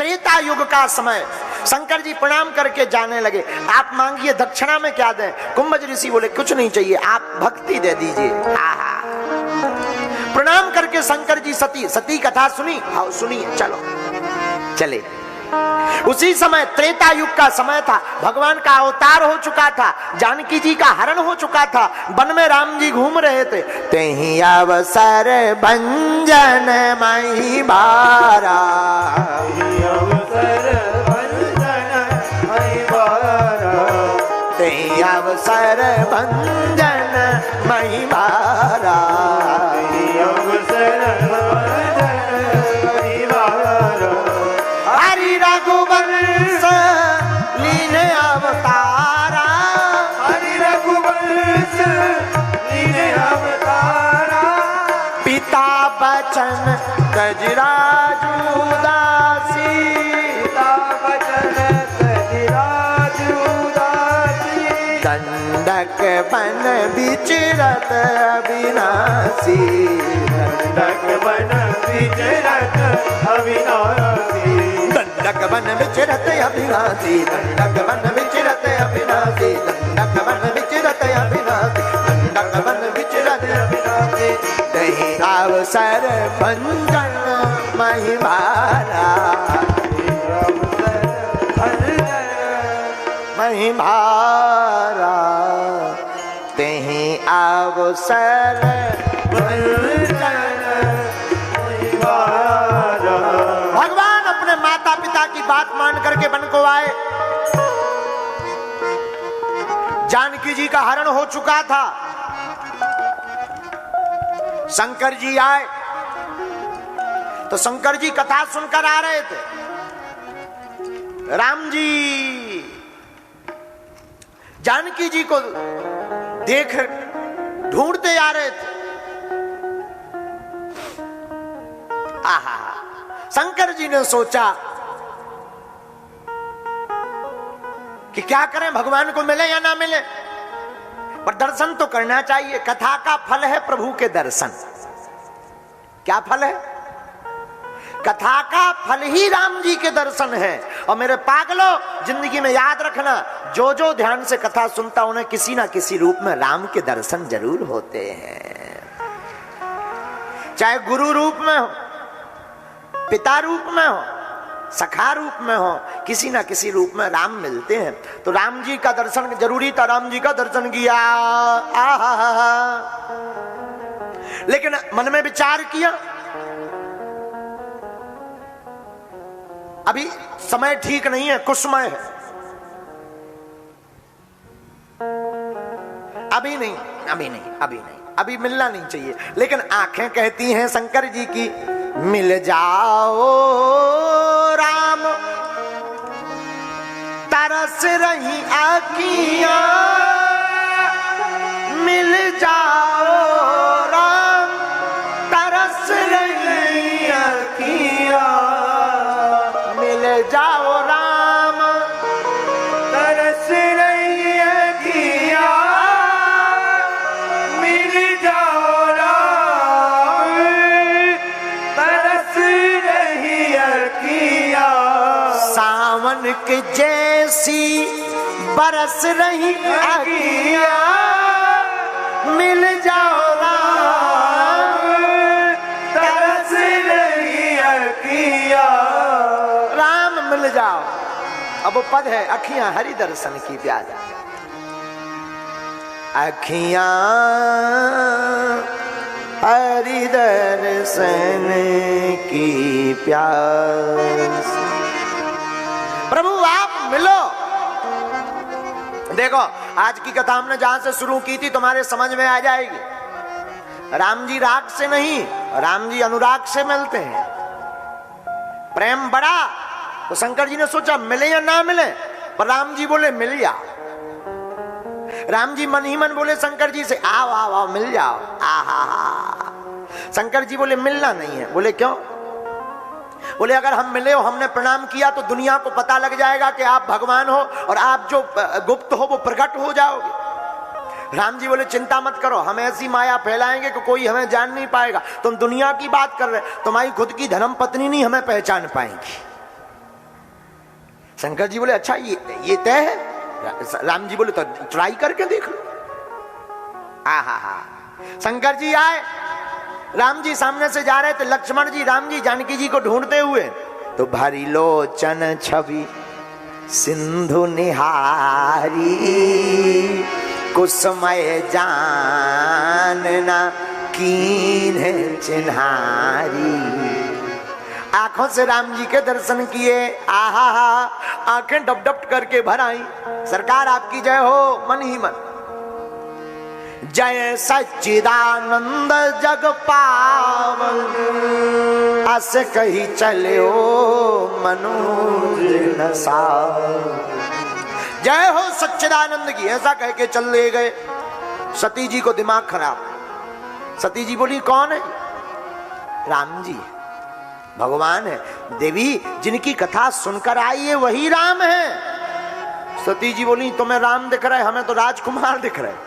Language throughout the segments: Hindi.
त्रेता युग का समय। शंकर जी प्रणाम करके जाने लगे। आप मांगिए दक्षिणा में क्या दें? कुंभज ऋषि बोले कुछ नहीं चाहिए, आप भक्ति दे दीजिए। प्रणाम करके शंकर जी सती कथा सुनी। हाँ सुनिए, चलो चले। उसी समय त्रेता युग का समय था, भगवान का अवतार हो चुका था, जानकी जी का हरण हो चुका था, वन में राम जी घूम रहे थे। तेहि अवसर भंजन मही बारा, तेहि अवसर भंजन मही बारा, हरि रघुवंश लीन अवतारा, हरि रघुवंश लीन अवतारा, पिता बचन तजराजू दासी, पिता बचन तजराजू दासी, दंडक बन विचरत अविनाशी, दंडक बन विचरत अविनाशी, दंडक बन विचरत अविनाशी, दंडक बन विचरत अविनाशी, दंडक बन विचरत अविनाशी, दंडक बन विचरत अविनाशी, तेहि अवसर भंजन महिमारा, महिमारा, तेहि अवसर भगवान अपने माता पिता की बात मान करके वन को आए। जानकी जी का हरण हो चुका था। शंकर जी आए तो शंकर जी कथा सुनकर आ रहे थे। राम जी जानकी जी को देख ढूंढते आ रहे थे। आहा, शंकर जी ने सोचा कि क्या करें, भगवान को मिले या ना मिले, पर दर्शन तो करना चाहिए। कथा का फल है प्रभु के दर्शन। क्या फल है? कथा का फल ही राम जी के दर्शन है। और मेरे पागलों, जिंदगी में याद रखना, जो जो ध्यान से कथा सुनता उन्हें किसी ना किसी रूप में राम के दर्शन जरूर होते हैं। चाहे गुरु रूप में हो, पिता रूप में हो, सखा रूप में हो, किसी ना किसी रूप में राम मिलते हैं। तो राम जी का दर्शन जरूरी था। राम जी का दर्शन किया, लेकिन मन में विचार किया अभी समय ठीक नहीं है, कुसमय है, अभी नहीं, अभी नहीं, अभी नहीं, अभी मिलना नहीं चाहिए। लेकिन आंखें कहती हैं शंकर जी की, मिल जाओ राम, तरस रही आँखियां, मिल जाओ राम, तरस रही आँखियां, मिल जाओ राम, तरस रही अखियाँ, मिल जाओ राम, तरस रही अखियाँ, सावन के जैसी बरस रही आँखियां, मिल जाओ राम, तरस रही अखियाँ, राम मिल जाओ। अब वो पद है, अखियां हरि दर्शन की प्यास, अखियां हरि दर्शन की प्यास। प्रभु आप मिलो। देखो, आज की कथा हमने जहां से शुरू की थी तुम्हारे समझ में आ जाएगी। राम जी राग से नहीं, राम जी अनुराग से मिलते हैं। प्रेम बड़ा तो शंकर जी ने सोचा मिले या ना मिले, पर राम जी बोले मिल जाओ। राम जी मन ही मन बोले शंकर जी से, आओ आओ आओ मिल जाओ। आहा, शंकर जी बोले मिलना नहीं है। बोले क्यों? बोले अगर हम मिले हो, हमने प्रणाम किया तो दुनिया को पता लग जाएगा कि आप भगवान हो, और आप जो गुप्त हो वो प्रकट हो जाओगे। राम जी बोले चिंता मत करो, हम ऐसी माया फैलाएंगे कि कोई हमें जान नहीं पाएगा। तुम दुनिया की बात कर रहे, तुम्हारी खुद की धर्म पत्नी नहीं हमें पहचान पाएंगी। शंकर जी बोले अच्छा ये तय है। राम जी बोले तो ट्राई करके देख लो। हा। शंकर जी आए, राम जी सामने से जा रहे थे, लक्ष्मण जी राम जी जानकी जी को ढूंढते हुए, तो भारी लोचन छवि सिंधु निहारी, कुसमय जानना कीन चिन्हारी। आंखों से राम जी के दर्शन किए, आहा आंखें डब डब करके भर आई। सरकार आपकी जय हो, मन ही मन। जय सच्चिदानंद जग पावन, अस कही चलो मनोज नसा। जय हो सच्चिदानंद की, ऐसा कह के चल ले गए। सती जी को दिमाग खराब। सती जी बोली कौन है? राम जी भगवान है। देवी जिनकी कथा सुनकर आई है वही राम है। सती जी बोली तुम्हें राम दिख रहा है, हमें तो राजकुमार दिख रहे हैं।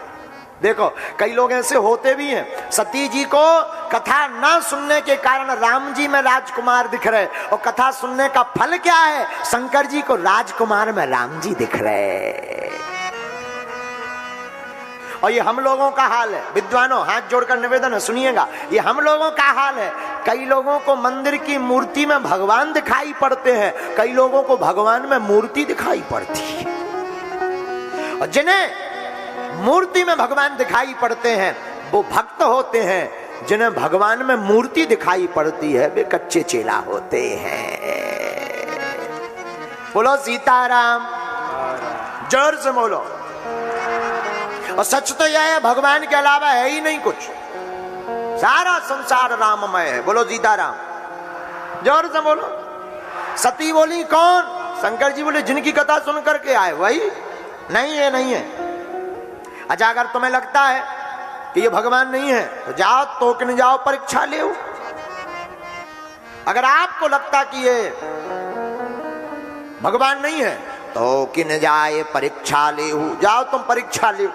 देखो कई लोग ऐसे होते भी हैं, सती जी को कथा ना सुनने के कारण राम जी में राजकुमार दिख रहे, और कथा सुनने का फल क्या है? शंकर जी को राजकुमार में राम जी दिख रहे। और ये हम लोगों का हाल है। विद्वानों हाथ जोड़कर निवेदन है, सुनिएगा, ये हम लोगों का हाल है। कई लोगों को मंदिर की मूर्ति में भगवान दिखाई पड़ते हैं, कई लोगों को भगवान में मूर्ति दिखाई पड़ती है। और जिन्हें मूर्ति में भगवान दिखाई पड़ते हैं वो भक्त होते हैं, जिन्हें भगवान में मूर्ति दिखाई पड़ती है वे कच्चे चेला होते हैं। बोलो सीताराम, जोर से बोलो। और सच तो यह है भगवान के अलावा है ही नहीं कुछ, सारा संसार राममय है। बोलो सीताराम, जोर से बोलो। सती बोली कौन? शंकर जी बोले जिनकी कथा सुन करके आए वही। नहीं है, नहीं है। अच्छा अगर तुम्हें लगता है कि ये भगवान नहीं है तो जाओ टोकन जाओ, परीक्षा ले। अगर आपको लगता कि ये भगवान नहीं है तो किन जाए परीक्षा ले, जाओ तुम परीक्षा ले।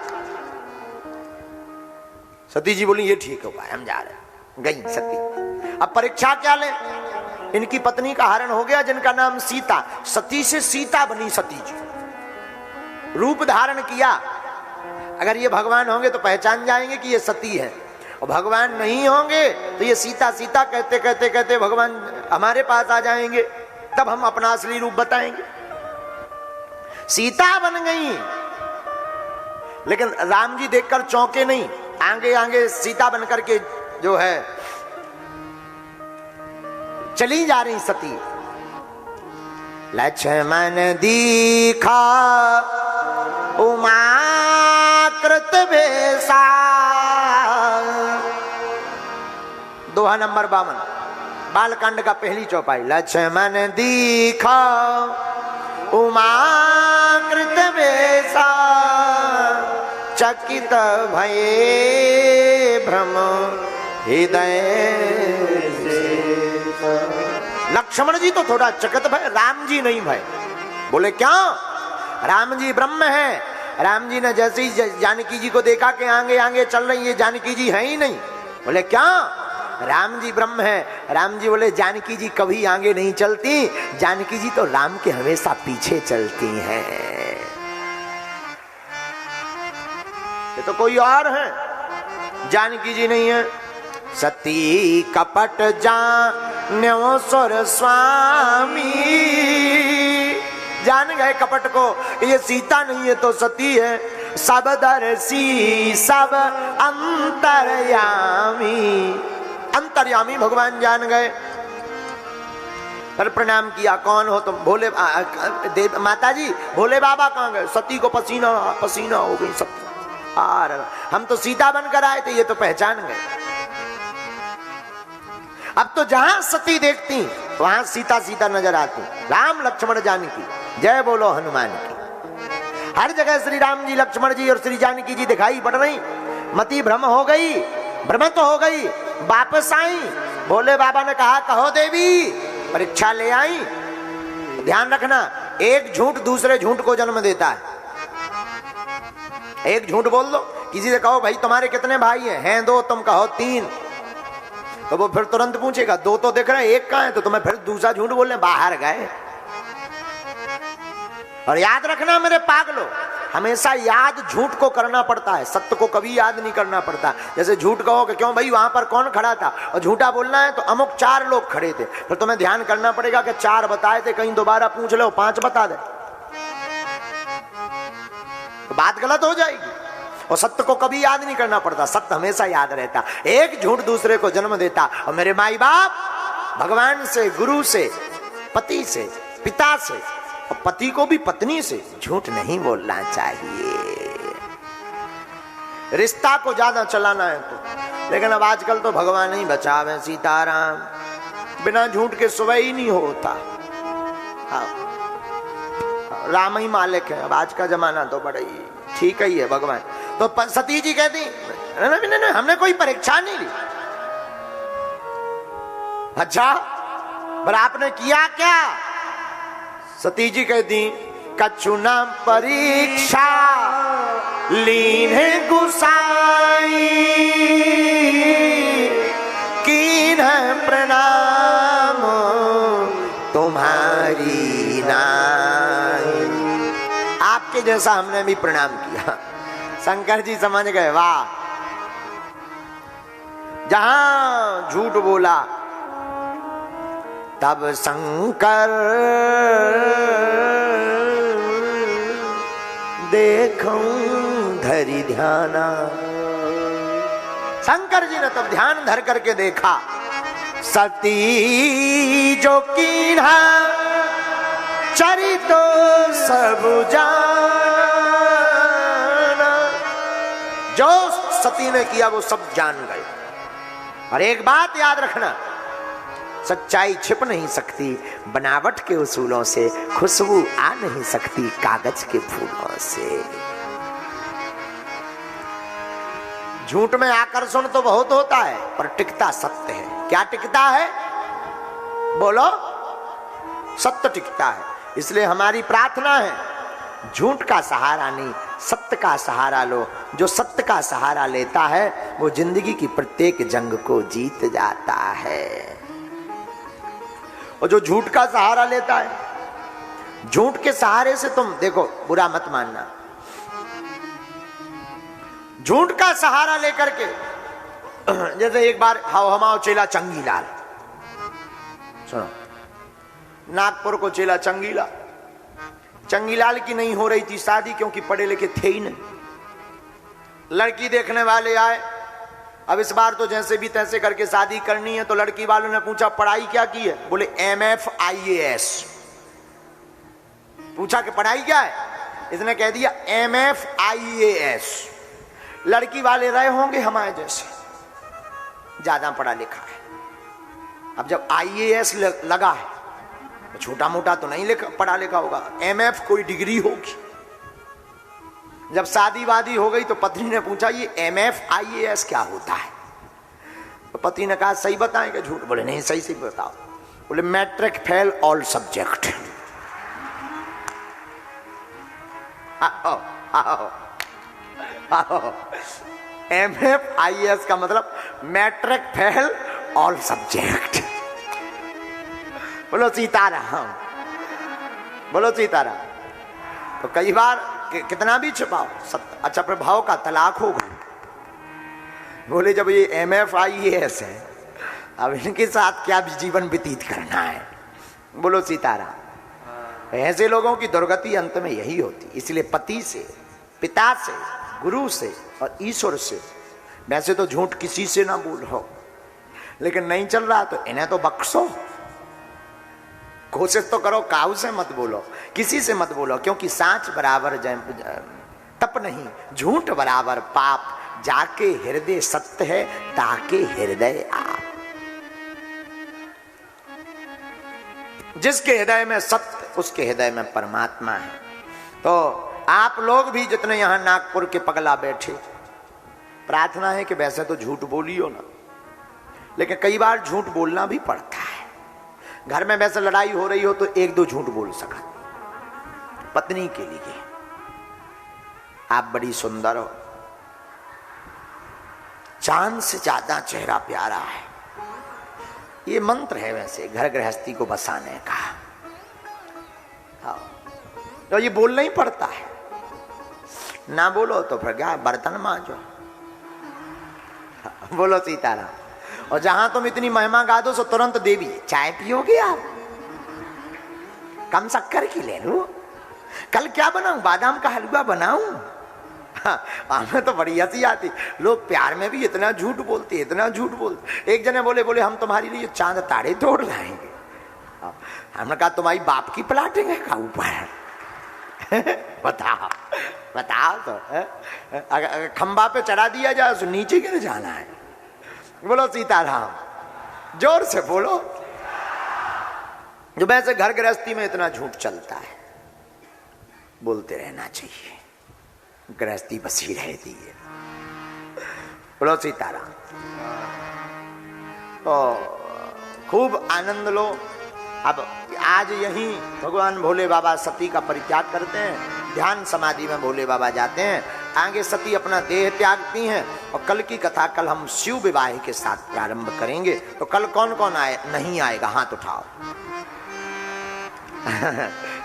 सती जी बोली ये ठीक होगा, हम जा रहे। गई सती। अब परीक्षा क्या ले? इनकी पत्नी का हरण हो गया जिनका नाम सीता। सती से सीता बनी सती जी, रूप धारण किया। अगर ये भगवान होंगे तो पहचान जाएंगे कि ये सती है, और भगवान नहीं होंगे तो ये सीता सीता कहते कहते कहते भगवान हमारे पास आ जाएंगे, तब हम अपना असली रूप बताएंगे। सीता बन गई, लेकिन राम जी देखकर चौंके नहीं। आगे आगे सीता बनकर के जो है चली जा रही सती। लक्ष्मण दीखा उमा कृत भेसा। दोहा नंबर 52 बालकांड का पहली चौपाई। लक्ष्मण दीखा उमा कृत भेसा, चकित भये भ्रम हृदय से। लक्ष्मण जी तो थोड़ा चकित भय, राम जी नहीं भय। बोले क्या? राम जी ब्रह्म है। राम जी ने जैसे ही जानकी जी को देखा कि आगे आगे चल रही है, जानकी जी है ही नहीं। बोले क्या? राम जी ब्रह्म है। राम जी बोले जानकी जी कभी आगे नहीं चलती, जानकी जी तो राम के हमेशा पीछे चलती हैं। ये तो कोई और है, जानकी जी नहीं है। सती कपट जान्यो सुर स्वामी, जान गए कपट को, ये सीता नहीं है तो सती है। सब दर्शी सब अंतर्यामी, अंतर्यामी भगवान जान गए। पर प्रणाम किया, कौन हो तुम? भोले माता जी भोले बाबा कहाँ गए? सती को पसीना पसीना हो गई सब। हम तो सीता बनकर आए थे, ये तो पहचान गए। अब तो जहां सती देखती वहां सीता सीता नजर आती। राम लक्ष्मण जानकी, जय बोलो हनुमान की। हर जगह श्री राम जी लक्ष्मण जी और श्री जानकी जी दिखाई पड़ रही। मति भ्रम हो गई, भ्रमित हो गई, वापस आई। भोले बाबा ने कहा कहो देवी, परीक्षा ले आई। ध्यान रखना, एक झूठ दूसरे झूठ को जन्म देता है। एक झूठ बोल दो, किसी से कहो भाई तुम्हारे कितने भाई हैं? 2, तुम कहो 3, तो वो फिर तुरंत पूछेगा 2 तो दिख रहे हैं, एक कहाँ है? तो तुम्हें फिर दूसरा झूठ बोलने बाहर गए। और याद रखना मेरे पागलों, हमेशा याद झूठ को करना पड़ता है, सत्य को कभी याद नहीं करना पड़ता। जैसे झूठ कहो कि क्यों भाई वहां पर कौन खड़ा था, और झूठा बोलना है तो अमुक 4 लोग खड़े थे, फिर तुम्हें ध्यान करना पड़ेगा कि 4 बताए थे, कहीं दोबारा पूछ लो 5 बता दे तो बात गलत हो जाएगी। और सत्य को कभी याद नहीं करना पड़ता, सत्य हमेशा याद रहता। एक झूठ दूसरे को जन्म देता। और मेरे माई बाप, भगवान से, गुरु से, पति से, पिता से, और पति को भी पत्नी से झूठ नहीं बोलना चाहिए। रिश्ता को ज्यादा चलाना है तो, लेकिन अब आजकल तो भगवान ही बचावे, सीताराम, बिना झूठ के सुबह ही नहीं होता। राम ही मालिक है। अब आज का जमाना तो बड़ा ही ठीक ही है भगवान। तो सती जी कहती नहीं, हमने कोई परीक्षा नहीं ली। अच्छा, पर आपने किया क्या? सती जी कहती कछु न परीक्षा लीने गुसाई, कीन प्रणाम तुम्हारी नाई। आपके जैसा हमने भी प्रणाम किया। शंकर जी समझ गए, वाह, जहां झूठ बोला तब शंकर देखूं धरि ध्याना। शंकर जी ने तब ध्यान धर करके देखा, सती जो कीन्हा चरितो सब जाना। जो सती ने किया वो सब जान गए। और एक बात याद रखना, सच्चाई छिप नहीं सकती बनावट के उसूलों से, खुशबू आ नहीं सकती कागज के फूलों से। झूठ में आकर्षण तो बहुत होता है, पर टिकता सत्य है। क्या टिकता है? बोलो, सत्य टिकता है। इसलिए हमारी प्रार्थना है, झूठ का सहारा नहीं, सत्य का सहारा लो। जो सत्य का सहारा लेता है वो जिंदगी की प्रत्येक जंग को जीत जाता है। और जो झूठ का सहारा लेता है, झूठ के सहारे से तुम देखो, बुरा मत मानना, झूठ का सहारा लेकर के, जैसे एक बार हाव हमाओ चेला चंगीलाल, सुनो, नागपुर को चेला चंगीलाल, चंगीलाल की नहीं हो रही थी शादी, क्योंकि पढ़े लिखे थे ही नहीं। लड़की देखने वाले आए। अब इस बार तो जैसे भी तैसे करके शादी करनी है। तो लड़की वालों ने पूछा पढ़ाई क्या की है? बोले MF IAS। पूछा कि पढ़ाई क्या है? इसने कह दिया MF IAS। लड़की वाले रहे होंगे हमारे जैसे, ज्यादा पढ़ा लिखा है। अब जब IAS लगा है तो छोटा मोटा तो नहीं पढ़ा लिखा होगा, MF कोई डिग्री होगी। जब शादी वादी हो गई तो पत्नी ने पूछा ये MF IAS क्या होता है? तो पति ने कहा सही बताएं कि झूठ? बोले नहीं, सही सही बताओ। बोले मैट्रिक फेल ऑल सब्जेक्ट। आओ आओ आओ, MF IAS का मतलब मैट्रिक फेल ऑल सब्जेक्ट। बोलो सीताराम, बोलो सीताराम। तो कई बार कितना भी छुपाओ सत्य। अच्छा, प्रभाव का तलाक होगा। बोले जब ये MF IAS है, अब इनके साथ क्या जीवन व्यतीत करना है? बोलो सीताराम। ऐसे लोगों की दुर्गति अंत में यही होती। इसलिए पति से, पिता से, गुरु से और ईश्वर से, वैसे तो झूठ किसी से ना बोलो, लेकिन नहीं चल रहा तो इन्हें तो बख्शो। कोशिश तो करो, काऊ से मत बोलो, किसी से मत बोलो, क्योंकि सांच बराबर तप नहीं, झूठ बराबर पाप। जाके हृदय सत्य है, ताके हृदय आप। जिसके हृदय में सत्य, उसके हृदय में परमात्मा है। तो आप लोग भी जितने यहां नागपुर के पगला बैठे, प्रार्थना है कि वैसे तो झूठ बोलियो ना, लेकिन कई बार झूठ बोलना भी पड़ता है। घर में वैसे लड़ाई हो रही हो तो 1-2 झूठ बोल सका। पत्नी के लिए आप बड़ी सुंदर हो, चांद से ज्यादा चेहरा प्यारा है। ये मंत्र है वैसे घर गृहस्थी को बसाने का। हाँ, तो ये बोलना ही पड़ता है, ना बोलो तो फिर क्या, बर्तन मांजो। बोलो सीताराम। और जहां तुम इतनी महिमा गा दो सो तुरंत देवी, चाय पियोगे आप? कम शक्कर की ले लो। कल क्या बनाऊं, बादाम का हलवा बनाऊं? हमें तो बड़ी हंसी आती, लोग प्यार में भी इतना झूठ बोलते, इतना झूठ बोलते। एक जने बोले हम तुम्हारे लिए चांद तारे तोड़ लाएंगे। हमने कहा तुम्हारी बाप की प्लाटिंग है का ऊपर? बताओ बताओ तो, अगर खंबा पे चढ़ा दिया जाए तो नीचे गिर जाना है। बोलो सीताराम, जोर से बोलो। जो वैसे घर गृहस्थी में इतना झूठ चलता है, बोलते रहना चाहिए, गृहस्थी बसी रहती है। बोलो सीताराम। तो खूब आनंद लो। अब आज यहीं भगवान भोले बाबा सती का परित्याग करते हैं, ध्यान समाधि में भोले बाबा जाते हैं। आगे सती अपना देह त्यागती हैं और कल की कथा कल हम शिव विवाह के साथ प्रारंभ करेंगे। तो कल कौन कौन आए, नहीं आएगा हाथ उठाओ।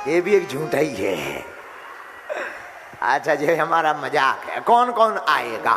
ये भी एक झूठा ही है। अच्छा जी, हमारा मजाक है। कौन कौन आएगा?